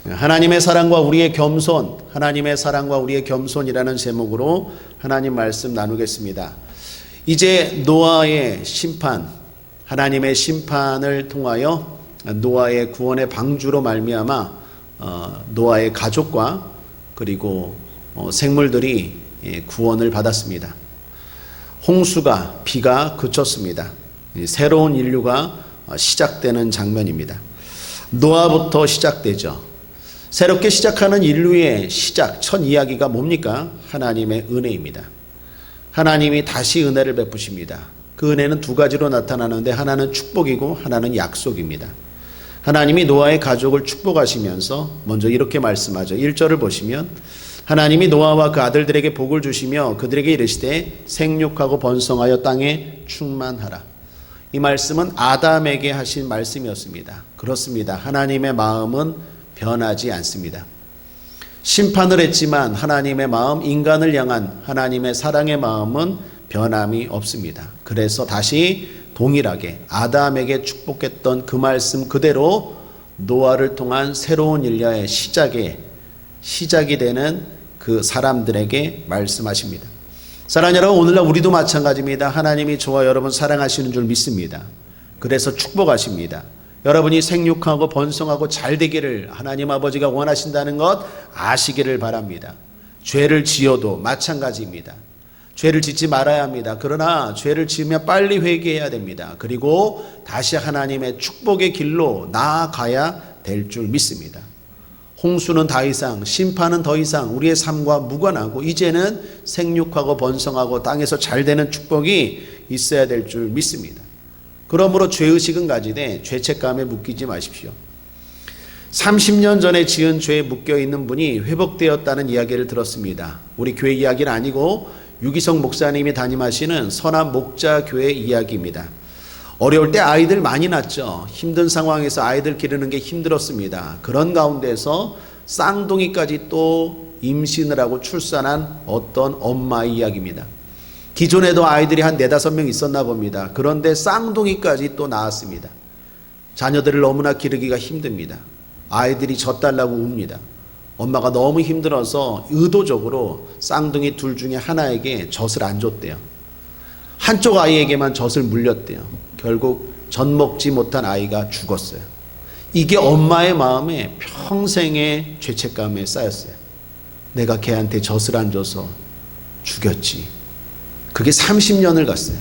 하나님의 사랑과 우리의 겸손, 하나님의 사랑과 우리의 겸손이라는 제목으로 하나님 말씀 나누겠습니다. 이제 노아의 심판, 하나님의 심판을 통하여 노아의 구원의 방주로 말미암아 노아의 가족과 그리고 생물들이 구원을 받았습니다. 홍수가, 비가 그쳤습니다. 새로운 인류가 시작되는 장면입니다. 노아부터 시작되죠. 새롭게 시작하는 인류의 시작, 첫 이야기가 뭡니까? 하나님의 은혜입니다. 하나님이 다시 은혜를 베푸십니다. 그 은혜는 두 가지로 나타나는데 하나는 축복이고 하나는 약속입니다. 하나님이 노아의 가족을 축복하시면서 먼저 이렇게 말씀하죠. 1절을 보시면 하나님이 노아와 그 아들들에게 복을 주시며 그들에게 이르시되 생육하고 번성하여 땅에 충만하라. 이 말씀은 아담에게 하신 말씀이었습니다. 그렇습니다. 하나님의 마음은 변하지 않습니다. 심판을 했지만 하나님의 마음, 인간을 향한 하나님의 사랑의 마음은 변함이 없습니다. 그래서 다시 동일하게 아담에게 축복했던 그 말씀 그대로 노아를 통한 새로운 인류의 시작이 되는 그 사람들에게 말씀하십니다. 사랑하는 여러분, 오늘날 우리도 마찬가지입니다. 하나님이 저와 여러분 사랑하시는 줄 믿습니다. 그래서 축복하십니다. 여러분이 생육하고 번성하고 잘 되기를 하나님 아버지가 원하신다는 것 아시기를 바랍니다. 죄를 지어도 마찬가지입니다. 죄를 짓지 말아야 합니다. 그러나 죄를 지으면 빨리 회개해야 됩니다. 그리고 다시 하나님의 축복의 길로 나아가야 될 줄 믿습니다. 홍수는 더 이상, 심판은 더 이상 우리의 삶과 무관하고 이제는 생육하고 번성하고 땅에서 잘 되는 축복이 있어야 될 줄 믿습니다. 그러므로 죄의식은 가지되 죄책감에 묶이지 마십시오. 30년 전에 지은 죄에 묶여있는 분이 회복되었다는 이야기를 들었습니다. 우리 교회 이야기는 아니고 유기성 목사님이 담임하시는 선한 목자교회 이야기입니다. 어려울 때 아이들 많이 낳죠. 힘든 상황에서 아이들 기르는 게 힘들었습니다. 그런 가운데서 쌍둥이까지 또 임신을 하고 출산한 어떤 엄마의 이야기입니다. 기존에도 아이들이 한 4-5명 있었나 봅니다. 그런데 쌍둥이까지 또 낳았습니다. 자녀들을 너무나 기르기가 힘듭니다. 아이들이 젖달라고 웁니다. 엄마가 너무 힘들어서 의도적으로 쌍둥이 둘 중에 하나에게 젖을 안 줬대요. 한쪽 아이에게만 젖을 물렸대요. 결국 젖 먹지 못한 아이가 죽었어요. 이게 엄마의 마음에 평생의 죄책감에 쌓였어요. 내가 걔한테 젖을 안 줘서 죽였지. 그게 30년을 갔어요.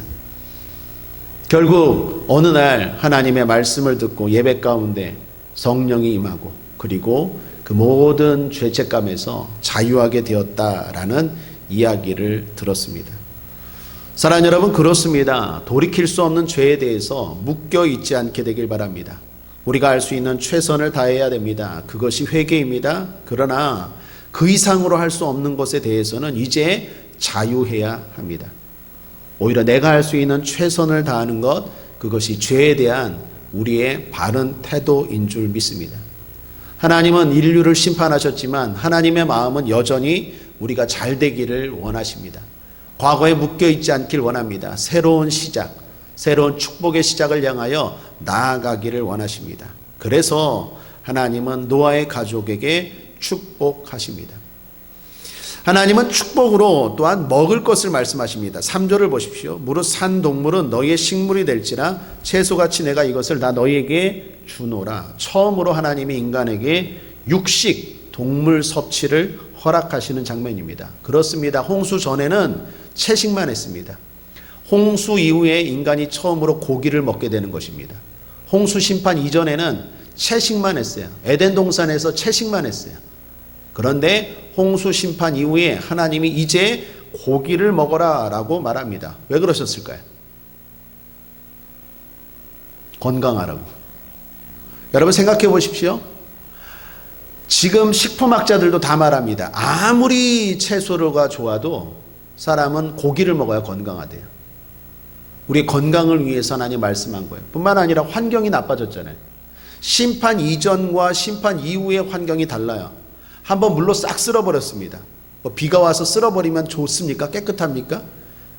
결국 어느 날 하나님의 말씀을 듣고 예배 가운데 성령이 임하고 그리고 그 모든 죄책감에서 자유하게 되었다라는 이야기를 들었습니다. 사랑하는 여러분, 그렇습니다. 돌이킬 수 없는 죄에 대해서 묶여 있지 않게 되길 바랍니다. 우리가 할 수 있는 최선을 다해야 됩니다. 그것이 회개입니다. 그러나 그 이상으로 할 수 없는 것에 대해서는 이제 자유해야 합니다. 오히려 내가 할 수 있는 최선을 다하는 것, 그것이 죄에 대한 우리의 바른 태도인 줄 믿습니다. 하나님은 인류를 심판하셨지만 하나님의 마음은 여전히 우리가 잘 되기를 원하십니다. 과거에 묶여있지 않길 원합니다. 새로운 시작, 새로운 축복의 시작을 향하여 나아가기를 원하십니다. 그래서 하나님은 노아의 가족에게 축복하십니다. 하나님은 축복으로 또한 먹을 것을 말씀하십니다. 3절을 보십시오. 무릇 산 동물은 너희의 식물이 될지라 채소같이 내가 이것을 다 너희에게 주노라. 처음으로 하나님이 인간에게 육식, 동물 섭취를 허락하시는 장면입니다. 그렇습니다. 홍수 전에는 채식만 했습니다. 홍수 이후에 인간이 처음으로 고기를 먹게 되는 것입니다. 홍수 심판 이전에는 채식만 했어요. 에덴 동산에서 채식만 했어요. 그런데 홍수 심판 이후에 하나님이 이제 고기를 먹어라 라고 말합니다. 왜 그러셨을까요? 건강하라고. 여러분 생각해 보십시오. 지금 식품학자들도 다 말합니다. 아무리 채소가 좋아도 사람은 고기를 먹어야 건강하대요. 우리 건강을 위해서 하나님 말씀한 거예요. 뿐만 아니라 환경이 나빠졌잖아요. 심판 이전과 심판 이후의 환경이 달라요. 한번 물로 싹 쓸어버렸습니다. 비가 와서 쓸어버리면 좋습니까? 깨끗합니까?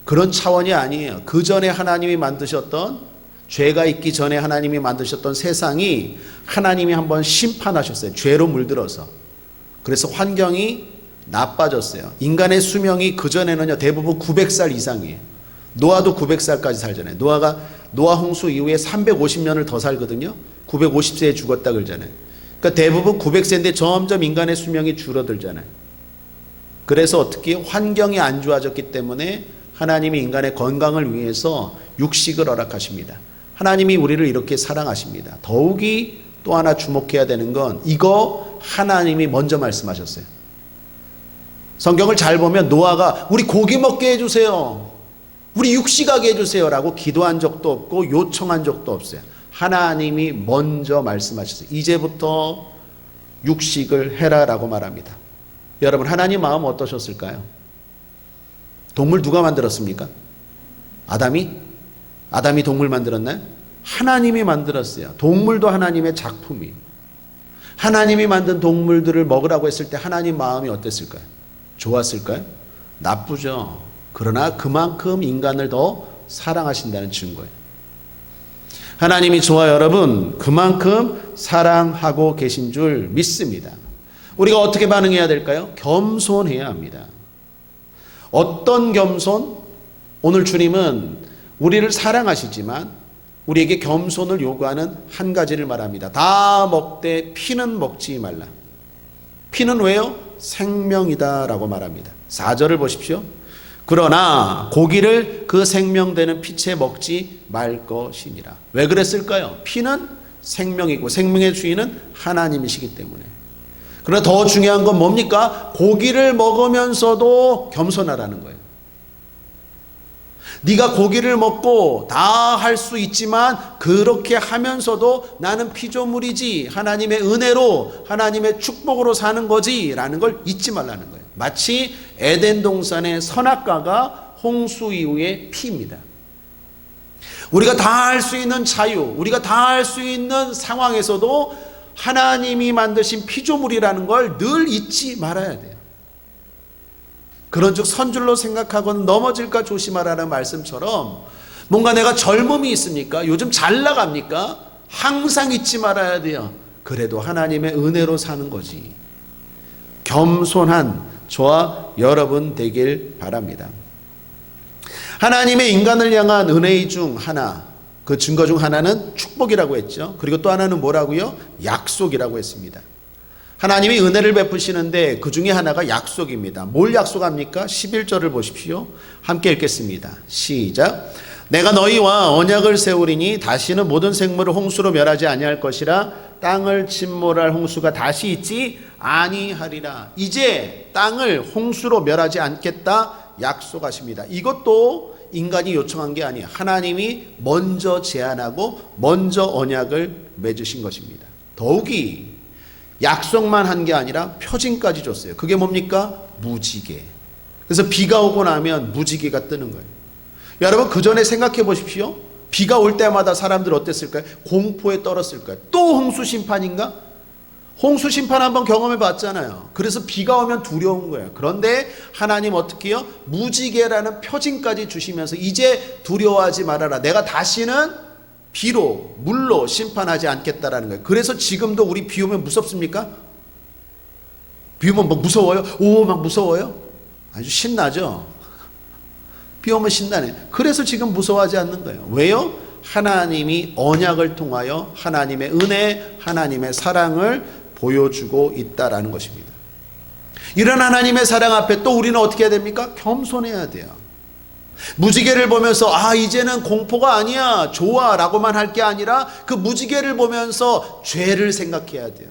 그런 차원이 아니에요. 그 전에 하나님이 만드셨던 죄가 있기 전에 하나님이 만드셨던 세상이 하나님이 한번 심판하셨어요. 죄로 물들어서. 그래서 환경이 나빠졌어요. 인간의 수명이 그전에는요, 대부분 900살 이상이에요. 노아도 900살까지 살잖아요. 노아 홍수 이후에 350년을 더 살거든요. 950세에 죽었다 그러잖아요. 그러니까 대부분 900세인데 점점 인간의 수명이 줄어들잖아요. 그래서 어떻게 환경이 안 좋아졌기 때문에 하나님이 인간의 건강을 위해서 육식을 허락하십니다. 하나님이 우리를 이렇게 사랑하십니다. 더욱이 또 하나 주목해야 되는 건 이거 하나님이 먼저 말씀하셨어요. 성경을 잘 보면 노아가 우리 고기 먹게 해주세요, 우리 육식하게 해주세요 라고 기도한 적도 없고 요청한 적도 없어요. 하나님이 먼저 말씀하셨어요. 이제부터 육식을 해라 라고 말합니다. 여러분, 하나님 마음 어떠셨을까요? 동물 누가 만들었습니까? 아담이 동물 만들었나요? 하나님이 만들었어요. 동물도 하나님의 작품이에요. 하나님이 만든 동물들을 먹으라고 했을 때 하나님 마음이 어땠을까요? 좋았을까요? 나쁘죠. 그러나 그만큼 인간을 더 사랑하신다는 증거예요. 하나님이 저와 여러분 그만큼 사랑하고 계신 줄 믿습니다. 우리가 어떻게 반응해야 될까요? 겸손해야 합니다. 어떤 겸손? 오늘 주님은 우리를 사랑하시지만 우리에게 겸손을 요구하는 한 가지를 말합니다. 다 먹되 피는 먹지 말라. 피는 왜요? 생명이다 라고 말합니다. 4절을 보십시오. 그러나 고기를 그 생명되는 피채 먹지 말 것이니라. 왜 그랬을까요? 피는 생명이고 생명의 주인은 하나님이시기 때문에. 그러나 더 중요한 건 뭡니까? 고기를 먹으면서도 겸손하라는 거예요. 네가 고기를 먹고 다 할 수 있지만 그렇게 하면서도 나는 피조물이지, 하나님의 은혜로 하나님의 축복으로 사는 거지 라는 걸 잊지 말라는 거예요. 마치 에덴 동산의 선악과가 홍수 이후의 피입니다. 우리가 다 할 수 있는 자유, 우리가 다 할 수 있는 상황에서도 하나님이 만드신 피조물이라는 걸 늘 잊지 말아야 돼요. 그런즉 선줄로 생각하고는 넘어질까 조심하라는 말씀처럼 뭔가 내가 젊음이 있습니까? 요즘 잘 나갑니까? 항상 잊지 말아야 돼요. 그래도 하나님의 은혜로 사는 거지. 겸손한 저와 여러분 되길 바랍니다. 하나님의 인간을 향한 은혜 중 하나, 그 증거 중 하나는 축복이라고 했죠. 그리고 또 하나는 뭐라고요? 약속이라고 했습니다. 하나님이 은혜를 베푸시는데 그 중에 하나가 약속입니다. 뭘 약속합니까? 11절을 보십시오. 함께 읽겠습니다. 시작. 내가 너희와 언약을 세우리니 다시는 모든 생물을 홍수로 멸하지 아니할 것이라. 땅을 침몰할 홍수가 다시 있지 아니하리라. 이제 땅을 홍수로 멸하지 않겠다 약속하십니다. 이것도 인간이 요청한 게 아니에요. 하나님이 먼저 제안하고 먼저 언약을 맺으신 것입니다. 더욱이 약속만 한 게 아니라 표징까지 줬어요. 그게 뭡니까? 무지개. 그래서 비가 오고 나면 무지개가 뜨는 거예요. 여러분, 그 전에 생각해 보십시오. 비가 올 때마다 사람들 어땠을까요? 공포에 떨었을까요? 또 홍수 심판인가? 홍수 심판 한번 경험해 봤잖아요. 그래서 비가 오면 두려운 거예요. 그런데 하나님 어떻게 해요? 무지개라는 표징까지 주시면서 이제 두려워하지 말아라. 내가 다시는 비로, 물로 심판하지 않겠다라는 거예요. 그래서 지금도 우리 비 오면 무섭습니까? 비 오면 막 무서워요? 오, 막 무서워요? 아주 신나죠? 비 오면 신나네. 그래서 지금 무서워하지 않는 거예요. 왜요? 하나님이 언약을 통하여 하나님의 은혜, 하나님의 사랑을 보여주고 있다라는 것입니다. 이런 하나님의 사랑 앞에 또 우리는 어떻게 해야 됩니까? 겸손해야 돼요. 무지개를 보면서 이제는 공포가 아니야, 좋아 라고만 할 게 아니라 그 무지개를 보면서 죄를 생각해야 돼요.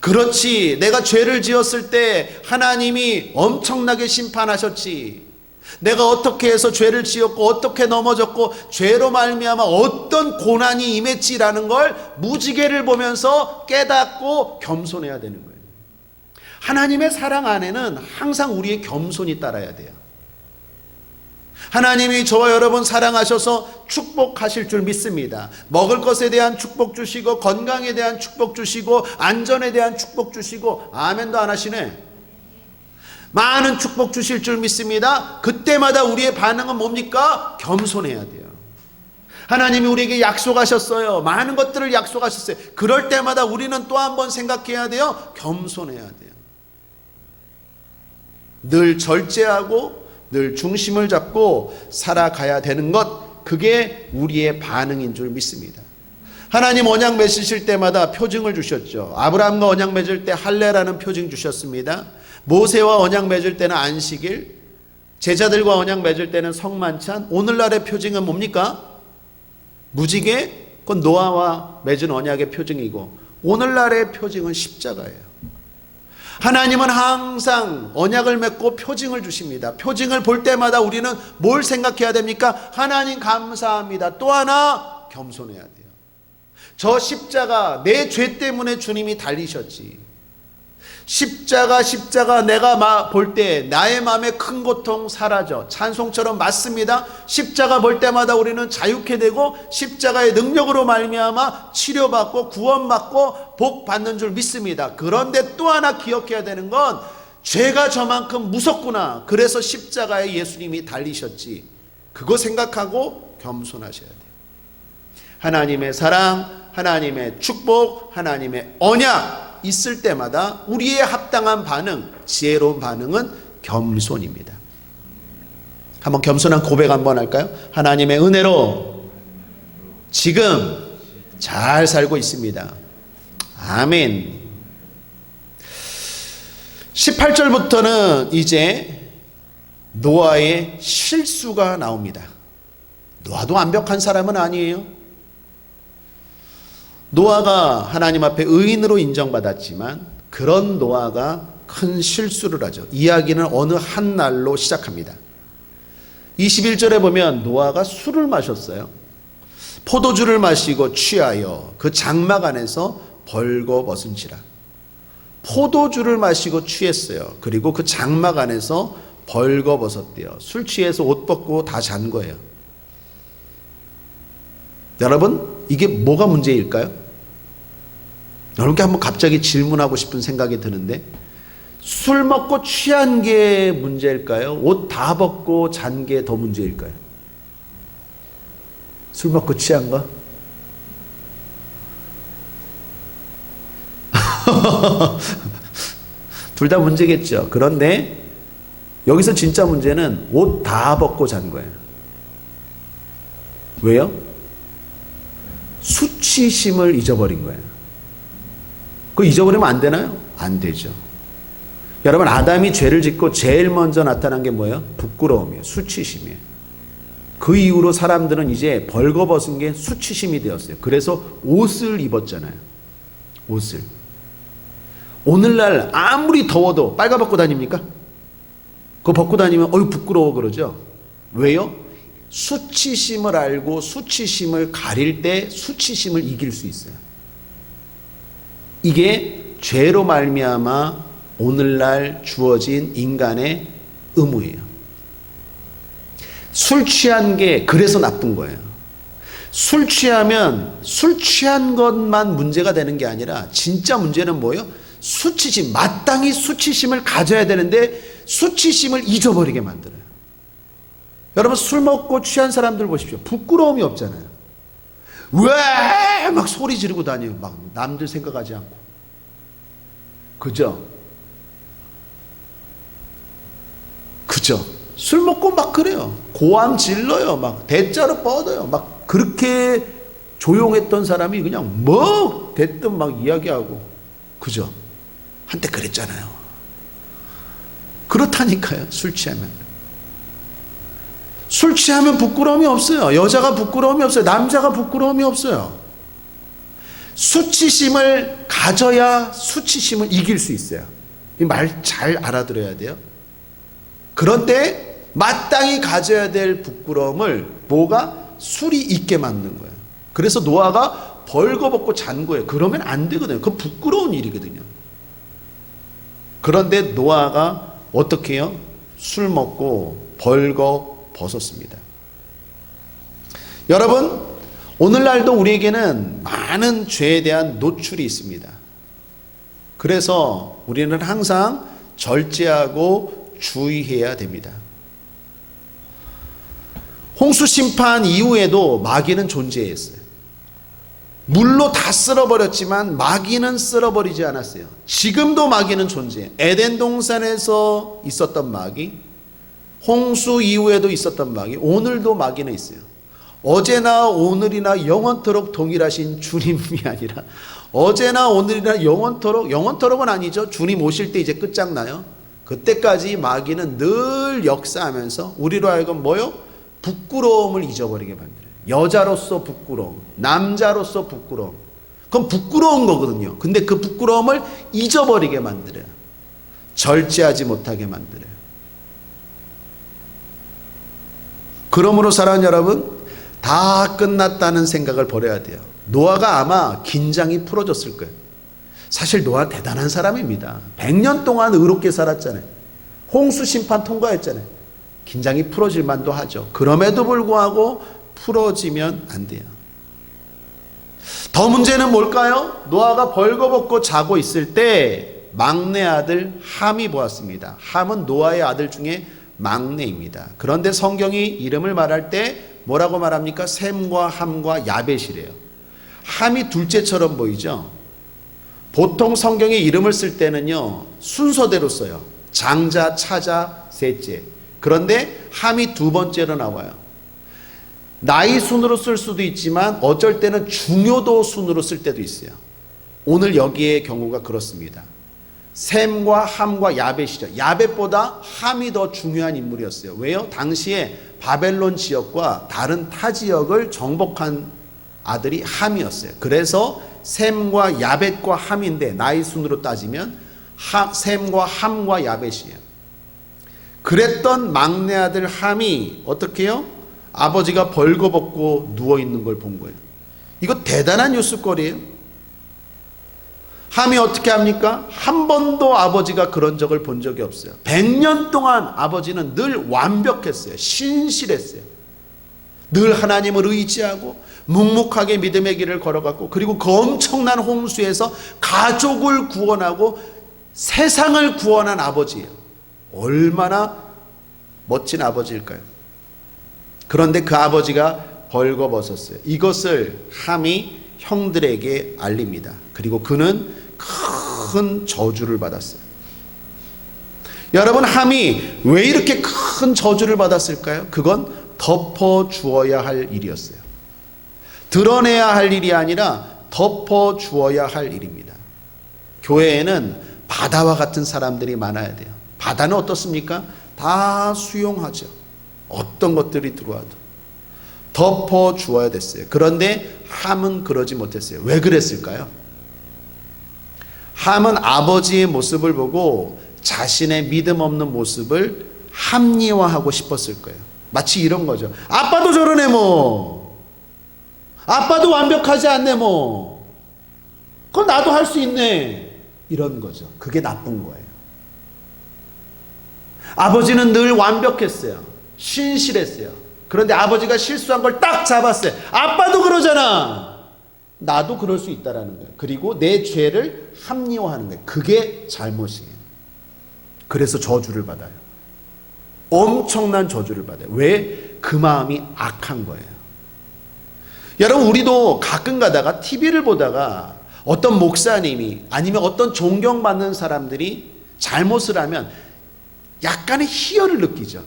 그렇지, 내가 죄를 지었을 때 하나님이 엄청나게 심판하셨지. 내가 어떻게 해서 죄를 지었고 어떻게 넘어졌고 죄로 말미암아 어떤 고난이 임했지라는 걸 무지개를 보면서 깨닫고 겸손해야 되는 거예요. 하나님의 사랑 안에는 항상 우리의 겸손이 따라야 돼요. 하나님이 저와 여러분 사랑하셔서 축복하실 줄 믿습니다. 먹을 것에 대한 축복 주시고 건강에 대한 축복 주시고 안전에 대한 축복 주시고 아멘도 안 하시네. 많은 축복 주실 줄 믿습니다. 그때마다 우리의 반응은 뭡니까? 겸손해야 돼요. 하나님이 우리에게 약속하셨어요. 많은 것들을 약속하셨어요. 그럴 때마다 우리는 또 한 번 생각해야 돼요. 겸손해야 돼요. 늘 절제하고 늘 중심을 잡고 살아가야 되는 것, 그게 우리의 반응인 줄 믿습니다. 하나님 언약 맺으실 때마다 표징을 주셨죠. 아브라함과 언약 맺을 때 할례라는 표징 주셨습니다. 모세와 언약 맺을 때는 안식일, 제자들과 언약 맺을 때는 성만찬. 오늘날의 표징은 뭡니까? 무지개. 그건 노아와 맺은 언약의 표징이고, 오늘날의 표징은 십자가예요. 하나님은 항상 언약을 맺고 표징을 주십니다. 표징을 볼 때마다 우리는 뭘 생각해야 됩니까? 하나님 감사합니다. 또 하나 겸손해야 돼요. 저 십자가, 내 죄 때문에 주님이 달리셨지. 십자가 내가 볼 때 나의 마음에 큰 고통 사라져. 찬송처럼 맞습니다. 십자가 볼 때마다 우리는 자유케 되고 십자가의 능력으로 말미암아 치료받고 구원받고 복 받는 줄 믿습니다. 그런데 또 하나 기억해야 되는 건, 죄가 저만큼 무섭구나. 그래서 십자가에 예수님이 달리셨지. 그거 생각하고 겸손하셔야 돼요. 하나님의 사랑, 하나님의 축복, 하나님의 언약 있을 때마다 우리의 합당한 반응, 지혜로운 반응은 겸손입니다. 한번 겸손한 고백 한번 할까요? 하나님의 은혜로 지금 잘 살고 있습니다. 아멘. 18절부터는 이제 노아의 실수가 나옵니다. 노아도 완벽한 사람은 아니에요. 노아가 하나님 앞에 의인으로 인정받았지만 그런 노아가 큰 실수를 하죠. 이야기는 어느 한 날로 시작합니다. 21절에 보면 노아가 술을 마셨어요. 포도주를 마시고 취하여 그 장막 안에서 벌거벗은지라. 포도주를 마시고 취했어요. 그리고 그 장막 안에서 벌거벗었대요. 술 취해서 옷 벗고 다 잔 거예요. 여러분, 이게 뭐가 문제일까요? 여러분께 한번 갑자기 질문하고 싶은 생각이 드는데, 술 먹고 취한 게 문제일까요? 옷 다 벗고 잔 게 더 문제일까요? 술 먹고 취한 거? 둘 다 문제겠죠. 그런데 여기서 진짜 문제는 옷 다 벗고 잔 거예요. 왜요? 수치심을 잊어버린 거예요. 그거 잊어버리면 안 되나요? 안 되죠. 여러분, 아담이 죄를 짓고 제일 먼저 나타난 게 뭐예요? 부끄러움이에요. 수치심이에요. 그 이후로 사람들은 이제 벌거벗은 게 수치심이 되었어요. 그래서 옷을 입었잖아요. 옷을. 오늘날 아무리 더워도 빨가벗고 다닙니까? 그거 벗고 다니면 어휴 부끄러워 그러죠. 왜요? 수치심을 알고 수치심을 가릴 때 수치심을 이길 수 있어요. 이게 죄로 말미암아 오늘날 주어진 인간의 의무예요. 술 취한 게 그래서 나쁜 거예요. 술 취하면 술 취한 것만 문제가 되는 게 아니라 진짜 문제는 뭐예요? 수치심, 마땅히 수치심을 가져야 되는데 수치심을 잊어버리게 만들어요. 여러분, 술 먹고 취한 사람들 보십시오. 부끄러움이 없잖아요. 왜 막 소리 지르고 다녀요. 막 남들 생각하지 않고. 그죠? 그죠? 술 먹고 막 그래요. 고함 질러요. 막 대자로 뻗어요. 막 그렇게 조용했던 사람이 그냥 뭐 됐든 막 이야기하고. 그죠? 한때 그랬잖아요. 그렇다니까요. 술 취하면. 술 취하면 부끄러움이 없어요. 여자가 부끄러움이 없어요. 남자가 부끄러움이 없어요. 수치심을 가져야 수치심을 이길 수 있어요. 이 말 잘 알아들어야 돼요. 그런데 마땅히 가져야 될 부끄러움을 뭐가? 술이 있게 만든 거예요. 그래서 노아가 벌거벗고 잔 거예요. 그러면 안 되거든요. 그건 부끄러운 일이거든요. 그런데 노아가 어떻게 해요? 술 먹고 벌거벗었습니다. 여러분, 오늘날도 우리에게는 많은 죄에 대한 노출이 있습니다. 그래서 우리는 항상 절제하고 주의해야 됩니다. 홍수 심판 이후에도 마귀는 존재했어요. 물로 다 쓸어버렸지만 마귀는 쓸어버리지 않았어요. 지금도 마귀는 존재해요. 에덴 동산에서 있었던 마귀, 홍수 이후에도 있었던 마귀, 오늘도 마귀는 있어요. 어제나 오늘이나 영원토록 동일하신 주님이 아니라 어제나 오늘이나 영원토록은 아니죠. 주님 오실 때 이제 끝장나요. 그때까지 마귀는 늘 역사하면서 우리로 하여금 뭐요? 부끄러움을 잊어버리게 만들어요. 여자로서 부끄러움, 남자로서 부끄러움. 그건 부끄러운 거거든요. 근데 그 부끄러움을 잊어버리게 만들어요. 절제하지 못하게 만들어요. 그러므로 사랑하는 여러분, 다 끝났다는 생각을 버려야 돼요. 노아가 아마 긴장이 풀어졌을 거예요. 사실 노아 대단한 사람입니다. 100년 동안 의롭게 살았잖아요. 홍수 심판 통과했잖아요. 긴장이 풀어질 만도 하죠. 그럼에도 불구하고 풀어지면 안 돼요. 더 문제는 뭘까요? 노아가 벌거벗고 자고 있을 때 막내 아들 함이 보았습니다. 함은 노아의 아들 중에 막내입니다. 그런데 성경이 이름을 말할 때 뭐라고 말합니까? 셈과 함과 야벳이래요. 함이 둘째처럼 보이죠? 보통 성경에 이름을 쓸 때는요, 순서대로 써요. 장자, 차자, 셋째. 그런데 함이 두 번째로 나와요. 나이 순으로 쓸 수도 있지만 어쩔 때는 중요도 순으로 쓸 때도 있어요. 오늘 여기의 경우가 그렇습니다. 셈과 함과 야벳이죠. 야벳보다 함이 더 중요한 인물이었어요. 왜요? 당시에 바벨론 지역과 다른 타 지역을 정복한 아들이 함이었어요. 그래서 셈과 야벳과 함인데 나이 순으로 따지면 셈과 함과 야벳이에요. 그랬던 막내 아들 함이 어떻게 해요? 아버지가 벌거벗고 누워있는 걸 본 거예요. 이거 대단한 뉴스거리예요. 함이 어떻게 합니까? 한 번도 아버지가 그런 적을 본 적이 없어요. 100년 동안 아버지는 늘 완벽했어요. 신실했어요. 늘 하나님을 의지하고 묵묵하게 믿음의 길을 걸어갔고, 그리고 그 엄청난 홍수에서 가족을 구원하고 세상을 구원한 아버지예요. 얼마나 멋진 아버지일까요? 그런데 그 아버지가 벌거벗었어요. 이것을 함이 형들에게 알립니다. 그리고 그는 큰 저주를 받았어요. 여러분, 함이 왜 이렇게 큰 저주를 받았을까요? 그건 덮어 주어야 할 일이었어요. 드러내야 할 일이 아니라 덮어 주어야 할 일입니다. 교회에는 바다와 같은 사람들이 많아야 돼요. 바다는 어떻습니까? 다 수용하죠. 어떤 것들이 들어와도 덮어 주어야 됐어요. 그런데 함은 그러지 못했어요. 왜 그랬을까요? 함은 아버지의 모습을 보고 자신의 믿음 없는 모습을 합리화하고 싶었을 거예요. 마치 이런 거죠. 아빠도 저러네 뭐. 아빠도 완벽하지 않네 뭐. 그건 나도 할 수 있네. 이런 거죠. 그게 나쁜 거예요. 아버지는 늘 완벽했어요. 신실했어요. 그런데 아버지가 실수한 걸 딱 잡았어요. 아빠도 그러잖아. 나도 그럴 수 있다라는 거예요. 그리고 내 죄를 합리화하는 거예요. 그게 잘못이에요. 그래서 저주를 받아요. 엄청난 저주를 받아요. 왜? 그 마음이 악한 거예요. 여러분, 우리도 가끔 가다가 TV를 보다가 어떤 목사님이 아니면 어떤 존경받는 사람들이 잘못을 하면 약간의 희열을 느끼죠.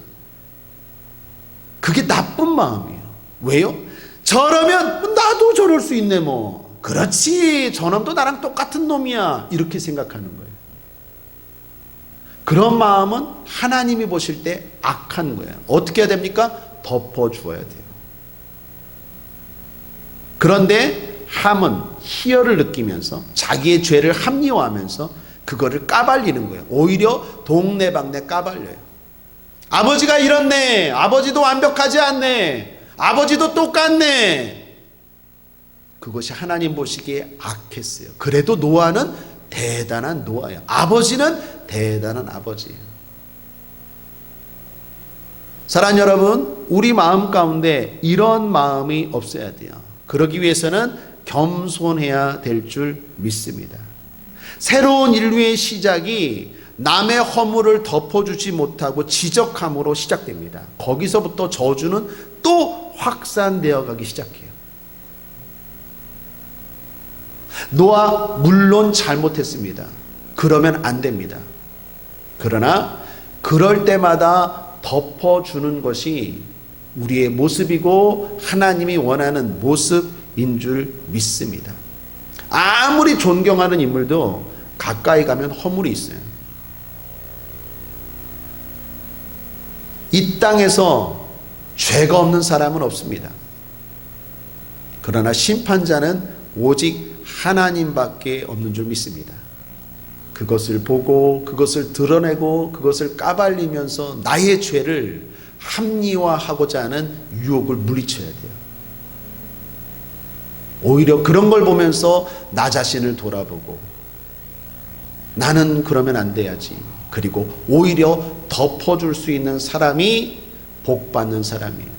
그게 나쁜 마음이에요. 왜요? 저러면 나도 저럴 수 있네 뭐. 그렇지, 저놈도 나랑 똑같은 놈이야. 이렇게 생각하는 거예요. 그런 마음은 하나님이 보실 때 악한 거예요. 어떻게 해야 됩니까? 덮어주어야 돼요. 그런데 함은 희열을 느끼면서 자기의 죄를 합리화하면서 그거를 까발리는 거예요. 오히려 동네방네 까발려요. 아버지가 이렇네. 아버지도 완벽하지 않네. 아버지도 똑같네. 그것이 하나님 보시기에 악했어요. 그래도 노아는 대단한 노아예요. 아버지는 대단한 아버지예요. 사랑하는 여러분, 우리 마음 가운데 이런 마음이 없어야 돼요. 그러기 위해서는 겸손해야 될 줄 믿습니다. 새로운 인류의 시작이 남의 허물을 덮어주지 못하고 지적함으로 시작됩니다. 거기서부터 저주는 또 확산되어 가기 시작해요. 노아 물론 잘못했습니다. 그러면 안 됩니다. 그러나 그럴 때마다 덮어주는 것이 우리의 모습이고 하나님이 원하는 모습인 줄 믿습니다. 아무리 존경하는 인물도 가까이 가면 허물이 있어요. 이 땅에서 죄가 없는 사람은 없습니다. 그러나 심판자는 오직 하나님밖에 없는 줄 믿습니다. 그것을 보고 그것을 드러내고 그것을 까발리면서 나의 죄를 합리화하고자 하는 유혹을 물리쳐야 돼요. 오히려 그런 걸 보면서 나 자신을 돌아보고 나는 그러면 안 돼야지. 그리고 오히려 덮어줄 수 있는 사람이 복 받는 사람이에요.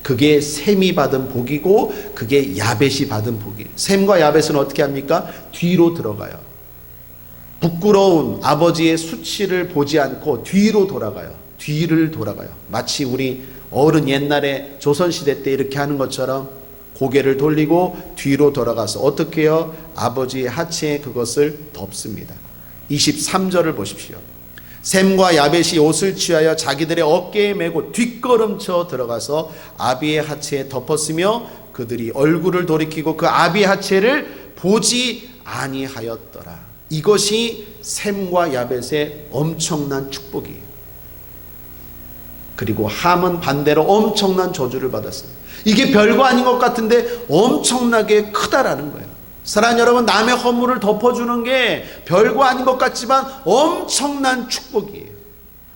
그게 셈이 받은 복이고 그게 야벳이 받은 복이에요. 셈과 야벳은 어떻게 합니까? 뒤로 들어가요. 부끄러운 아버지의 수치를 보지 않고 뒤로 돌아가요. 뒤를 돌아가요. 마치 우리 어른 옛날에 조선시대 때 이렇게 하는 것처럼 고개를 돌리고 뒤로 돌아가서 어떻게 해요? 아버지의 하체에 그것을 덮습니다. 23절을 보십시오. 셈과 야벳이 옷을 취하여 자기들의 어깨에 메고 뒷걸음쳐 들어가서 아비의 하체에 덮었으며 그들이 얼굴을 돌이키고 그 아비의 하체를 보지 아니하였더라. 이것이 셈과 야벳의 엄청난 축복이에요. 그리고 함은 반대로 엄청난 저주를 받았어요. 이게 별거 아닌 것 같은데 엄청나게 크다라는 거예요. 사랑하는 여러분, 남의 허물을 덮어주는 게 별거 아닌 것 같지만 엄청난 축복이에요.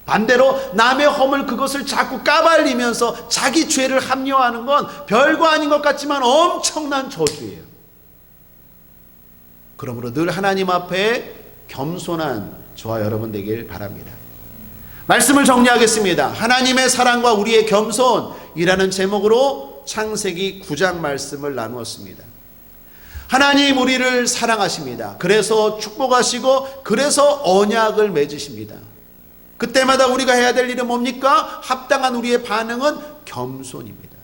반대로 남의 허물 그것을 자꾸 까발리면서 자기 죄를 합리화하는 건 별거 아닌 것 같지만 엄청난 저주예요. 그러므로 늘 하나님 앞에 겸손한 저와 여러분 되길 바랍니다. 말씀을 정리하겠습니다. 하나님의 사랑과 우리의 겸손이라는 제목으로 창세기 9장 말씀을 나누었습니다. 하나님 우리를 사랑하십니다. 그래서 축복하시고 그래서 언약을 맺으십니다. 그때마다 우리가 해야 될 일은 뭡니까? 합당한 우리의 반응은 겸손입니다.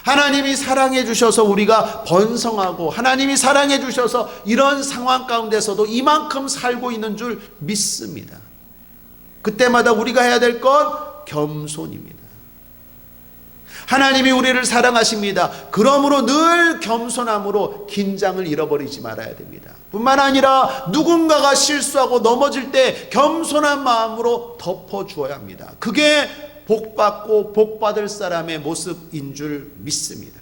하나님이 사랑해 주셔서 우리가 번성하고 하나님이 사랑해 주셔서 이런 상황 가운데서도 이만큼 살고 있는 줄 믿습니다. 그때마다 우리가 해야 될 건 겸손입니다. 하나님이 우리를 사랑하십니다. 그러므로 늘 겸손함으로 긴장을 잃어버리지 말아야 됩니다. 뿐만 아니라 누군가가 실수하고 넘어질 때 겸손한 마음으로 덮어주어야 합니다. 그게 복받고 복받을 사람의 모습인 줄 믿습니다.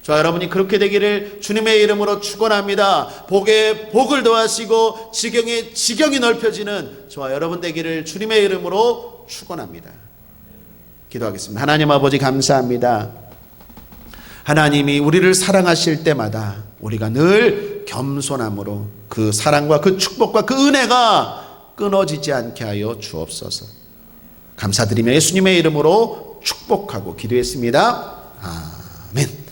저 여러분이 그렇게 되기를 주님의 이름으로 축원합니다. 복에 복을 더하시고 지경에 지경이 넓혀지는 저와 여러분 되기를 주님의 이름으로 축원합니다. 기도하겠습니다. 하나님 아버지 감사합니다. 하나님이 우리를 사랑하실 때마다 우리가 늘 겸손함으로 그 사랑과 그 축복과 그 은혜가 끊어지지 않게 하여 주옵소서. 감사드리며 예수님의 이름으로 축복하고 기도했습니다. 아멘.